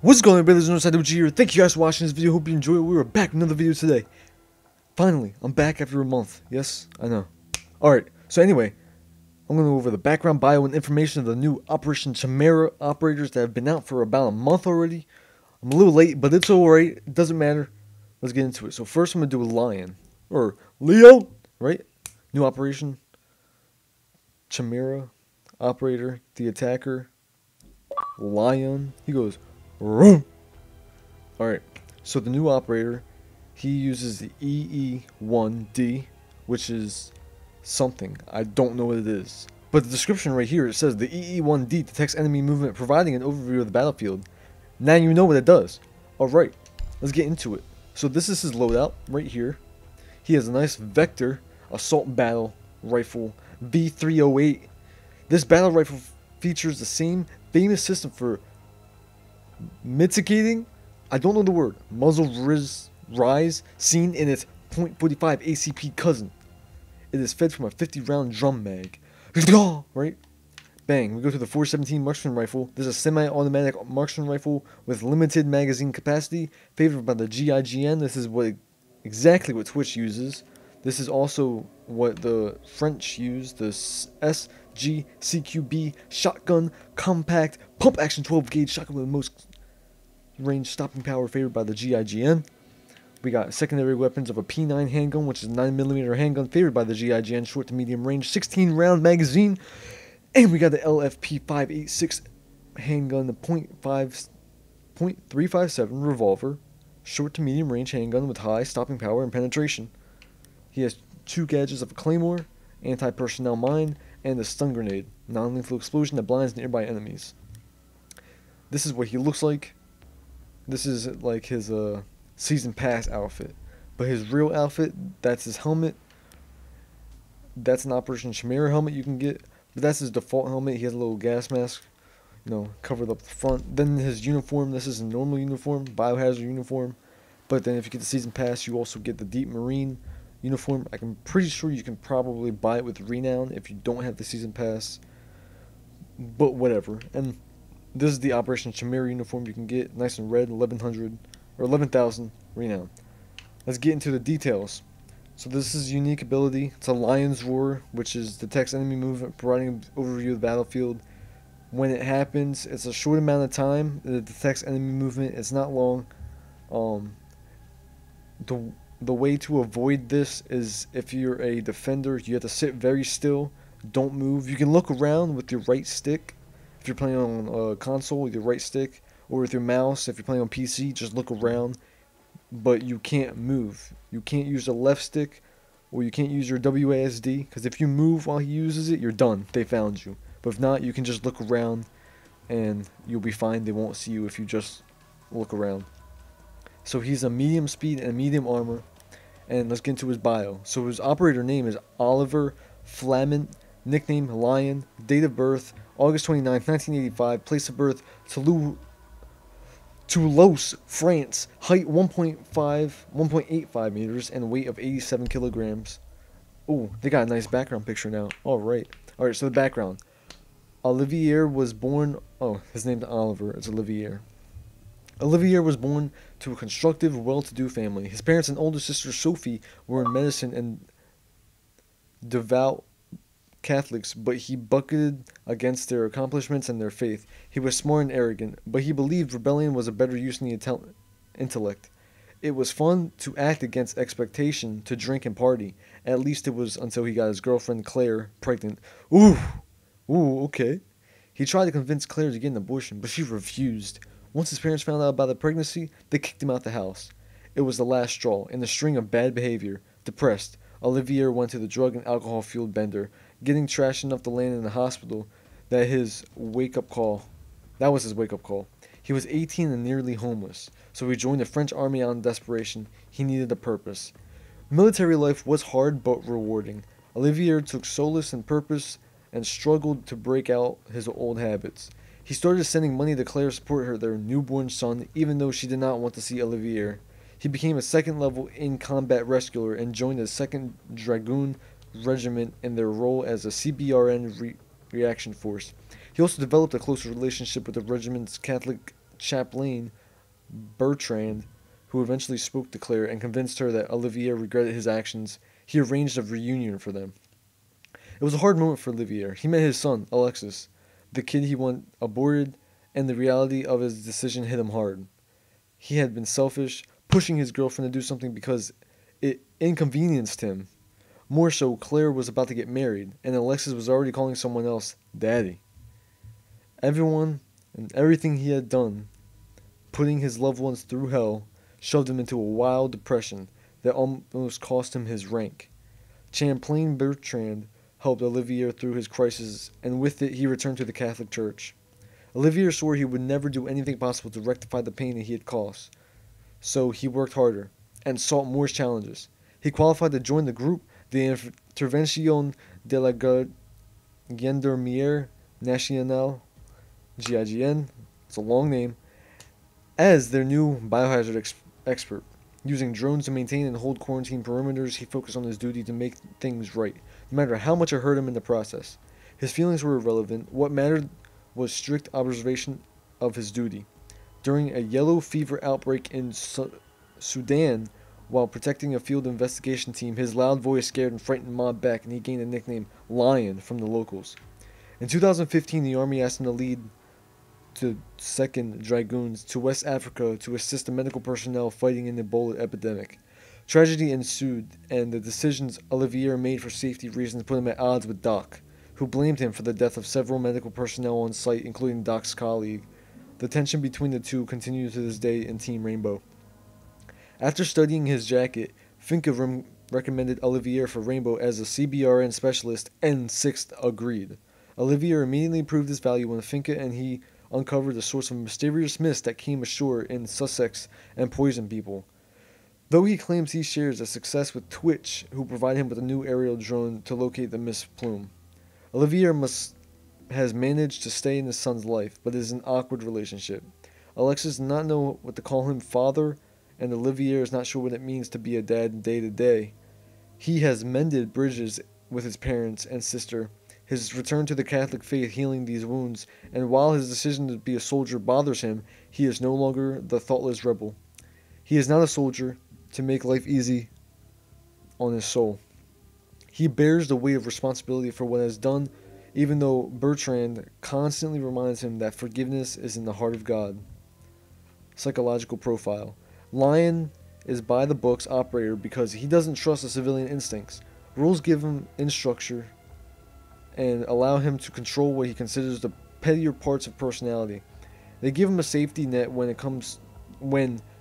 What's going on, brothers? Untitled Chapter here. Thank you guys for watching this video. Hope you enjoy it. We are back with another video today. Finally, I'm back after a month. Yes, I know. Alright, so anyway, I'm going to go over the background, bio, and information of the new Operation Chimera operators that have been out for about a month already. I'm a little late, but it's alright. It doesn't matter. Let's get into it. So first I'm going to do a Lion. Or Leo, right? New Operation Chimera operator, the attacker, Lion. He goes, Room. Alright, so the new operator, he uses the EE1D, which is something. I don't know what it is. But the description right here, it says the EE1D detects enemy movement, providing an overview of the battlefield. Now you know what it does. Alright, let's get into it. So this is his loadout right here. He has a nice Vector Assault Battle Rifle V308. This battle rifle features the same famous system for mitigating, I don't know the word, muzzle rise seen in its .45 ACP cousin. It is fed from a 50-round drum mag. Right? Bang. We go to the 417 Marksman Rifle. This is a semi-automatic Marksman Rifle with limited magazine capacity, favored by the GIGN. This is exactly what Twitch uses. This is also what the French use, the SGCQB shotgun compact pump action 12 gauge shotgun with the most range stopping power, favored by the GIGN. We got secondary weapons of a P9 handgun, which is a 9mm handgun, favored by the GIGN, short to medium range, 16 round magazine. And we got the LFP 586 handgun, the .357 revolver, short to medium range handgun with high stopping power and penetration. He has two gadgets of a claymore, anti-personnel mine, and a stun grenade, non-lethal explosion that blinds nearby enemies. This is what he looks like. This is like his season pass outfit, but his real outfit, that's his helmet. That's an Operation Chimera helmet you can get, but that's his default helmet. He has a little gas mask, covered up the front. Then his uniform, this is a normal uniform, biohazard uniform, but then if you get the season pass, you also get the Deep Marine uniform. I'm pretty sure you can probably buy it with Renown if you don't have the season pass, but whatever. And this is the Operation Chimera uniform you can get, nice and red, 1100 or 11,000 Renown. Let's get into the details. So this is a unique ability. It's a Lion's Roar, which is detects enemy movement, providing an overview of the battlefield. When it happens, it's a short amount of time that it detects enemy movement. It's not long. The way to avoid this is, if you're a defender, you have to sit very still. Don't move. You can look around with your right stick. If you're playing on a console with your right stick, or with your mouse, if you're playing on PC, just look around, but you can't move. You can't use the left stick, or you can't use your WASD, because if you move while he uses it, you're done. They found you. But if not, you can just look around, and you'll be fine. They won't see you if you just look around. So he's a medium speed and medium armor, and let's get into his bio. So his operator name is Olivier Flament, nickname Lion, date of birth August 29th, 1985, place of birth Toulouse, France, height 1.85 meters, and weight of 87 kilograms. Oh, they got a nice background picture now. Alright, so the background. Olivier was born, his name's Oliver, it's Olivier. Olivier was born to a constructive, well-to-do family. His parents and older sister Sophie were in medicine and devout Catholics, but he bucketed against their accomplishments and their faith. He was smart and arrogant, but he believed rebellion was a better use than the intellect. It was fun to act against expectation, to drink and party. At least it was until he got his girlfriend Claire pregnant. Ooh, okay. He tried to convince Claire to get an abortion, but she refused. Once his parents found out about the pregnancy, they kicked him out the house. It was the last straw in the string of bad behavior. Depressed, Olivier went to the drug and alcohol-fueled bender, getting trashed enough to land in the hospital. That was his wake-up call. He was 18 and nearly homeless, so he joined the French army out in desperation. He needed a purpose. Military life was hard but rewarding. Olivier took solace in purpose and struggled to break out his old habits. He started sending money to Claire to support their newborn son, even though she did not want to see Olivier. He became a second-level in-combat rescuer and joined the 2nd Dragoon Regiment in their role as a CBRN reaction force. He also developed a close relationship with the regiment's Catholic chaplain Bertrand, who eventually spoke to Claire and convinced her that Olivier regretted his actions, he arranged a reunion for them. It was a hard moment for Olivier. He met his son, Alexis, the kid he wanted aborted, and the reality of his decision hit him hard. He had been selfish, pushing his girlfriend to do something because it inconvenienced him. More so, Claire was about to get married, and Alexis was already calling someone else Daddy. Everyone and everything he had done, putting his loved ones through hell, shoved him into a wild depression that almost cost him his rank. Champlain Bertrand helped Olivier through his crisis, and with it he returned to the Catholic Church. Olivier swore he would never do anything possible to rectify the pain that he had caused, so he worked harder and sought more challenges. He qualified to join the group, the Intervention de la Gendarmerie Nationale, GIGN, it's a long name, as their new biohazard expert. Using drones to maintain and hold quarantine perimeters, he focused on his duty to make things right, no matter how much it hurt him in the process. His feelings were irrelevant. What mattered was strict observation of his duty. During a yellow fever outbreak in Sudan, while protecting a field investigation team, his loud voice scared and frightened mob back, and he gained the nickname Lion from the locals. In 2015, the army asked him to lead to 2nd Dragoons to West Africa to assist the medical personnel fighting an Ebola epidemic. Tragedy ensued, and the decisions Olivier made for safety reasons put him at odds with Doc, who blamed him for the death of several medical personnel on site, including Doc's colleague. The tension between the two continued to this day in Team Rainbow. After studying his jacket, Finca recommended Olivier for Rainbow as a CBRN specialist, and Sixth agreed. Olivier immediately proved his value when Finca and he uncovered the source of mysterious mist that came ashore in Sussex and poisoned people. Though he claims he shares a success with Twitch, who provide him with a new aerial drone to locate the mist plume. Olivier has managed to stay in his son's life, but it is an awkward relationship. Alexis does not know what to call him father, and Olivier is not sure what it means to be a dad day to day. He has mended bridges with his parents and sister, his return to the Catholic faith healing these wounds, and while his decision to be a soldier bothers him, he is no longer the thoughtless rebel. He is not a soldier to make life easy on his soul. He bears the weight of responsibility for what he has done, even though Bertrand constantly reminds him that forgiveness is in the heart of God. Psychological profile. Lion is by the books operator because he doesn't trust the civilian instincts. Rules give him instruction and allow him to control what he considers the pettier parts of personality. They give him a safety net when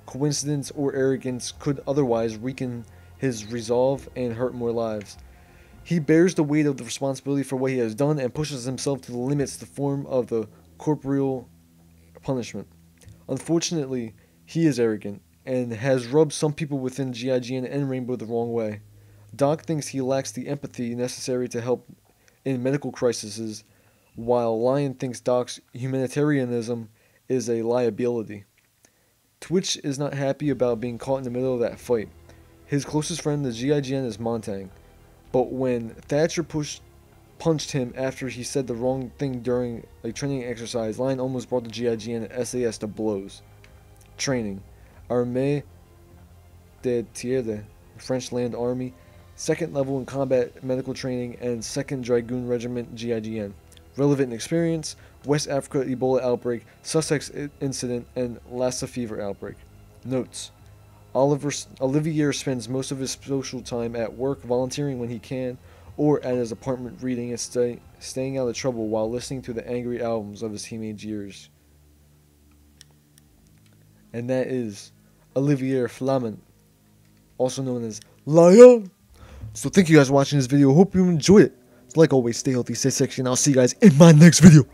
coincidence or arrogance could otherwise weaken his resolve and hurt more lives. He bears the weight of the responsibility for what he has done and pushes himself to the limits the form of the corporeal punishment. Unfortunately, he is arrogant and has rubbed some people within GIGN and Rainbow the wrong way. Doc thinks he lacks the empathy necessary to help in medical crises, while Lion thinks Doc's humanitarianism is a liability. Twitch is not happy about being caught in the middle of that fight. His closest friend, the GIGN, is Montang, but when Thatcher punched him after he said the wrong thing during a training exercise, Lion almost brought the GIGN and SAS to blows. Training. Armée de Terre, French Land Army, 2nd level in combat medical training, and 2nd Dragoon Regiment GIGN. Relevant experience: West Africa Ebola outbreak, Sussex incident, and Lassa fever outbreak. Notes: Olivier spends most of his social time at work, volunteering when he can, or at his apartment reading and staying out of trouble while listening to the angry albums of his teenage years. And that is Olivier Flament, also known as Lion. So thank you guys for watching this video. Hope you enjoyed it. Like always, stay healthy, stay sexy, and I'll see you guys in my next video.